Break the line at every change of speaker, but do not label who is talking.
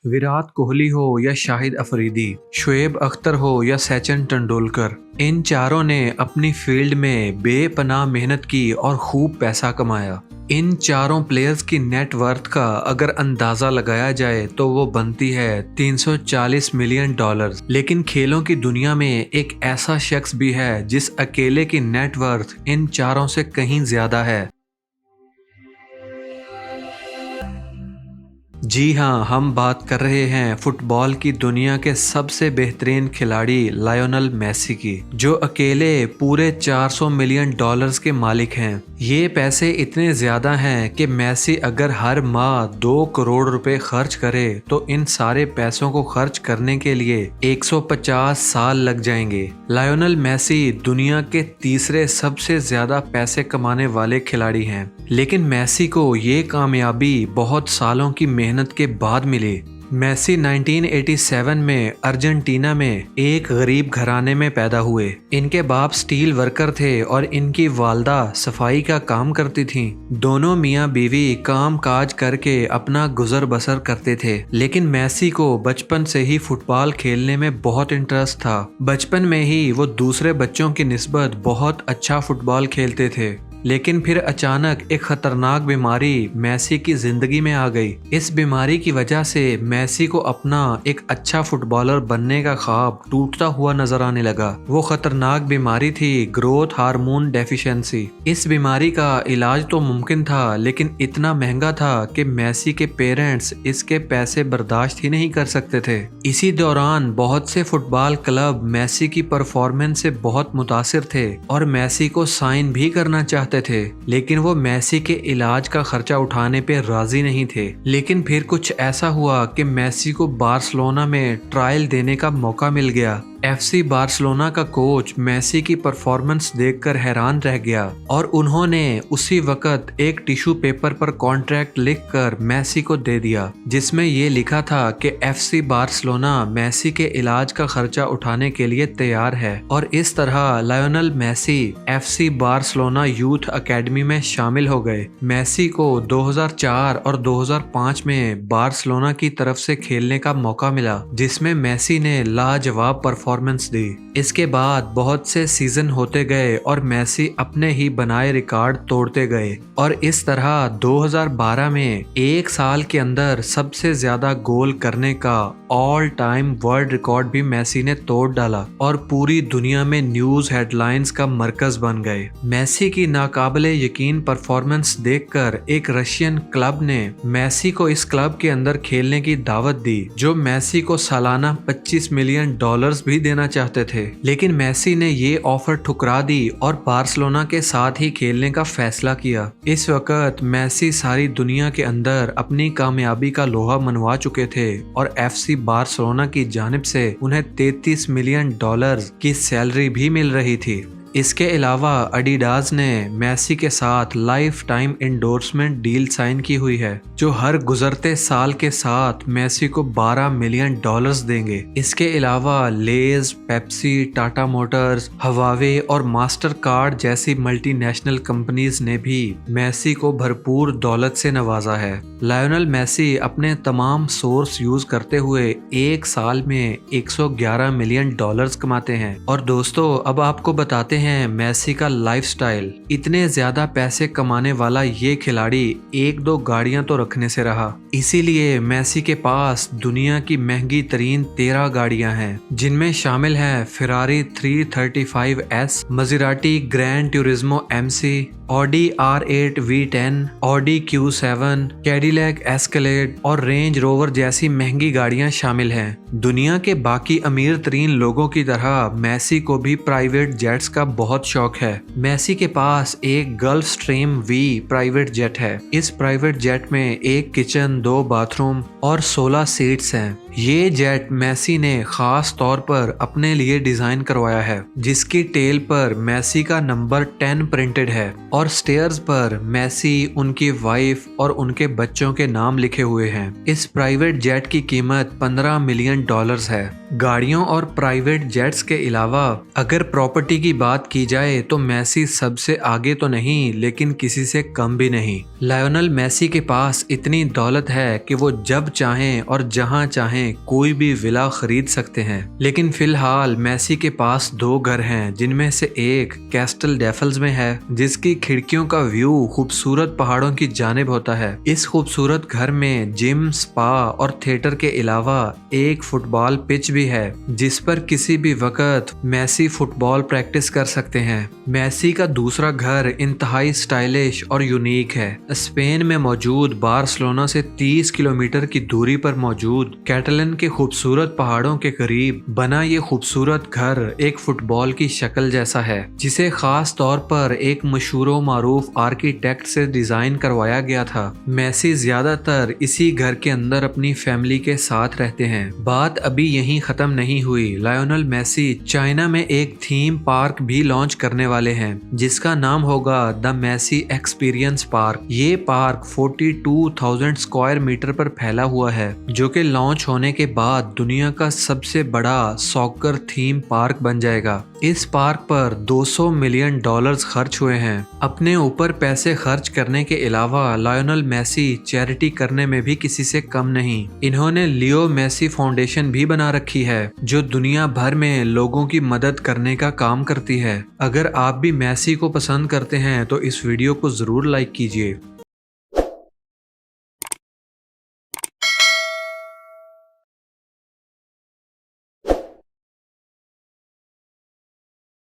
विराट कोहली हो या शाहिद अफरीदी, शुएब अख्तर हो या सचिन तेंदुलकर, इन चारों ने अपनी फील्ड में बेपनाह मेहनत की और खूब पैसा कमाया। इन चारों प्लेयर्स की नेट वर्थ का अगर अंदाजा लगाया जाए तो वो बनती है 340 मिलियन डॉलर। लेकिन खेलों की दुनिया में एक ऐसा शख्स भी है जिस अकेले की नेट वर्थ इन चारों से कहीं ज्यादा है। जी हाँ, हम बात कर रहे हैं फुटबॉल की दुनिया के सबसे बेहतरीन खिलाड़ी लायोनेल मेसी की, जो अकेले पूरे 400 मिलियन डॉलर्स के मालिक हैं। ये पैसे इतने ज्यादा हैं कि मेसी अगर हर माह 2 करोड़ रुपए खर्च करे तो इन सारे पैसों को खर्च करने के लिए 150 साल लग जाएंगे। लायोनेल मेसी दुनिया के तीसरे सबसे ज्यादा पैसे कमाने वाले खिलाड़ी हैं, लेकिन मेसी को ये कामयाबी बहुत सालों की मेहनत के बाद मिली। मेसी 1987 में अर्जेंटीना में एक गरीब घराने में पैदा हुए। इनके बाप स्टील वर्कर थे और इनकी वालदा सफाई का काम करती थीं। दोनों मियाँ बीवी काम काज करके अपना गुजर बसर करते थे, लेकिन मेसी को बचपन से ही फुटबॉल खेलने में बहुत इंटरेस्ट था। बचपन में ही वो दूसरे बच्चों की निस्बत बहुत अच्छा फुटबॉल खेलते थे। लेकिन फिर अचानक एक खतरनाक बीमारी मेसी की जिंदगी में आ गई। इस बीमारी की वजह से मेसी को अपना एक अच्छा फुटबॉलर बनने का ख्वाब टूटता हुआ नजर आने लगा। वो खतरनाक बीमारी थी ग्रोथ हार्मोन डेफिशिएंसी। इस बीमारी का इलाज तो मुमकिन था, लेकिन इतना महंगा था कि मेसी के पेरेंट्स इसके पैसे बर्दाश्त ही नहीं कर सकते थे। इसी दौरान बहुत से फुटबॉल क्लब मेसी की परफॉर्मेंस से बहुत मुतासिर थे और मेसी को साइन भी करना चाहते थे, लेकिन वो मेसी के इलाज का खर्चा उठाने पे राजी नहीं थे। लेकिन फिर कुछ ऐसा हुआ कि मेसी को बार्सिलोना में ट्रायल देने का मौका मिल गया। एफसी बार्सिलोना का कोच मेसी की परफॉर्मेंस देखकर हैरान रह गया और उन्होंने उसी वक्त एक टिश्यू पेपर पर कॉन्ट्रैक्ट लिखकर मेसी को दे दिया, जिसमें ये लिखा था कि एफसी बार्सिलोना मेसी के इलाज का खर्चा उठाने के लिए तैयार है। और इस तरह Lionel Messi FC Barcelona youth academy में शामिल हो गए। मेसी को 2004 और 2005 में बार्सिलोना की तरफ से खेलने का मौका मिला, जिसमें मेसी ने लाजवाब परफॉर्मेंस दी। इसके बाद बहुत से सीजन होते गए और मेसी अपने ही बनाए रिकॉर्ड तोड़ते गए और इस तरह 2012 में एक साल के अंदर सबसे ज्यादा गोल करने का ऑल टाइम वर्ल्ड रिकॉर्ड भी मेसी ने तोड़ डाला और पूरी दुनिया में न्यूज हेडलाइंस का मरकज बन गए। मेसी की नाकाबिले यकीन परफॉर्मेंस देखकर एक रशियन क्लब ने मेसी को इस क्लब के अंदर खेलने की दावत दी, जो मेसी को सालाना 25 मिलियन डॉलर्स भी देना चाहते थे। लेकिन मेसी ने ये ऑफर ठुकरा दी और बार्सिलोना के साथ ही खेलने का फैसला किया। इस वक्त मेसी सारी दुनिया के अंदर अपनी कामयाबी का लोहा मनवा चुके थे और एफसी बार्सिलोना की जानिब से उन्हें 33 मिलियन डॉलर की सैलरी भी मिल रही थी। इसके अलावा एडिडास ने मेसी के साथ life time endorsement deal sign की हुई है, जो हर गुजरते साल के साथ मेसी को 12 मिलियन डॉलर्स देंगे। इसके अलावा लेज, पेप्सी, टाटा मोटर्स, हवावे और मास्टर कार्ड जैसी मल्टीनेशनल कंपनीज ने भी मेसी को भरपूर दौलत से नवाजा है। लायोनेल मेसी अपने तमाम सोर्स यूज करते हुए एक साल में 111 मिलियन डॉलर्स कमाते हैं। और दोस्तों, अब आपको बताते हैं मेसी का लाइफस्टाइल। इतने ज्यादा पैसे कमाने वाला ये खिलाड़ी 1-2 गाड़ियां तो रखने से रहा, इसीलिए मेसी के पास दुनिया की महंगी तरीन 13 गाड़ियां हैं, जिनमें शामिल हैं Ferrari 335S, Maserati Gran Turismo MC, Audi R8 V10, Audi Q7, Cadillac Escalade और रेंज रोवर जैसी महंगी गाड़ियां शामिल हैं। दुनिया के बाकी अमीर तरीन लोगों की तरह मेसी को भी प्राइवेट जेट्स का बहुत शौक है। मेसी के पास एक gulf stream V private jet है। इस प्राइवेट जेट में एक किचन, 2 बाथरूम और 16 सीट्स हैं। ये जेट मेसी ने खास तौर पर अपने लिए डिजाइन करवाया है, जिसकी टेल पर मेसी का नंबर 10 प्रिंटेड है और स्टेयर्स पर मेसी, उनकी वाइफ और उनके बच्चों के नाम लिखे हुए हैं। इस प्राइवेट जेट की कीमत 15 मिलियन डॉलर्स है। गाड़ियों और प्राइवेट जेट्स के अलावा अगर प्रॉपर्टी की बात की जाए तो मेसी सबसे आगे तो नहीं, लेकिन किसी से कम भी नहीं। लायोनेल मेसी के पास इतनी दौलत है कि वो जब चाहें और जहां चाहें कोई भी विला खरीद सकते हैं। लेकिन फिलहाल मेसी के पास 2 घर हैं, जिनमें से एक कैस्टल डेफल्स में है, जिसकी खिड़कियों का व्यू खूबसूरत पहाड़ों की जानिब होता है। इस खूबसूरत घर में जिम, स्पा और थिएटर के अलावा एक फुटबॉल पिच भी है, जिस पर किसी भी वक्त मेसी फुटबॉल प्रैक्टिस कर सकते हैं। मेसी का दूसरा घर इंतहाई स्टाइलिश और यूनिक है। स्पेन में मौजूद बार्सिलोना से 30 किलोमीटर की दूरी पर मौजूद कैटलन के खूबसूरत पहाड़ों के करीब बना ये खूबसूरत घर एक फुटबॉल की शक्ल जैसा है, जिसे खास तौर पर एक मशहूर मारूफ आर्किटेक्ट से डिजाइन करवाया गया था। मेसी ज्यादातर इसी घर के अंदर अपनी फैमिली के साथ रहते हैं। बात अभी यहीं खत्म नहीं हुई। लायोनेल मेसी चाइना में एक थीम पार्क भी लॉन्च करने वाले हैं, जिसका नाम होगा द मेसी एक्सपीरियंस पार्क। ये पार्क 42,000 स्क्वायर मीटर पर फैला हुआ है, जो कि लॉन्च होने के बाद दुनिया का सबसे बड़ा सॉकर थीम पार्क बन जाएगा। इस पार्क पर $200 मिलियन खर्च हुए हैं। अपने ऊपर पैसे खर्च करने के अलावा लायोनेल मेसी चैरिटी करने में भी किसी से कम नहीं। इन्होंने लियो मेसी फाउंडेशन भी बना रखी है, जो दुनिया भर में लोगों की मदद करने का काम करती है। अगर आप भी मेसी को पसंद करते हैं तो इस वीडियो को जरूर लाइक कीजिए।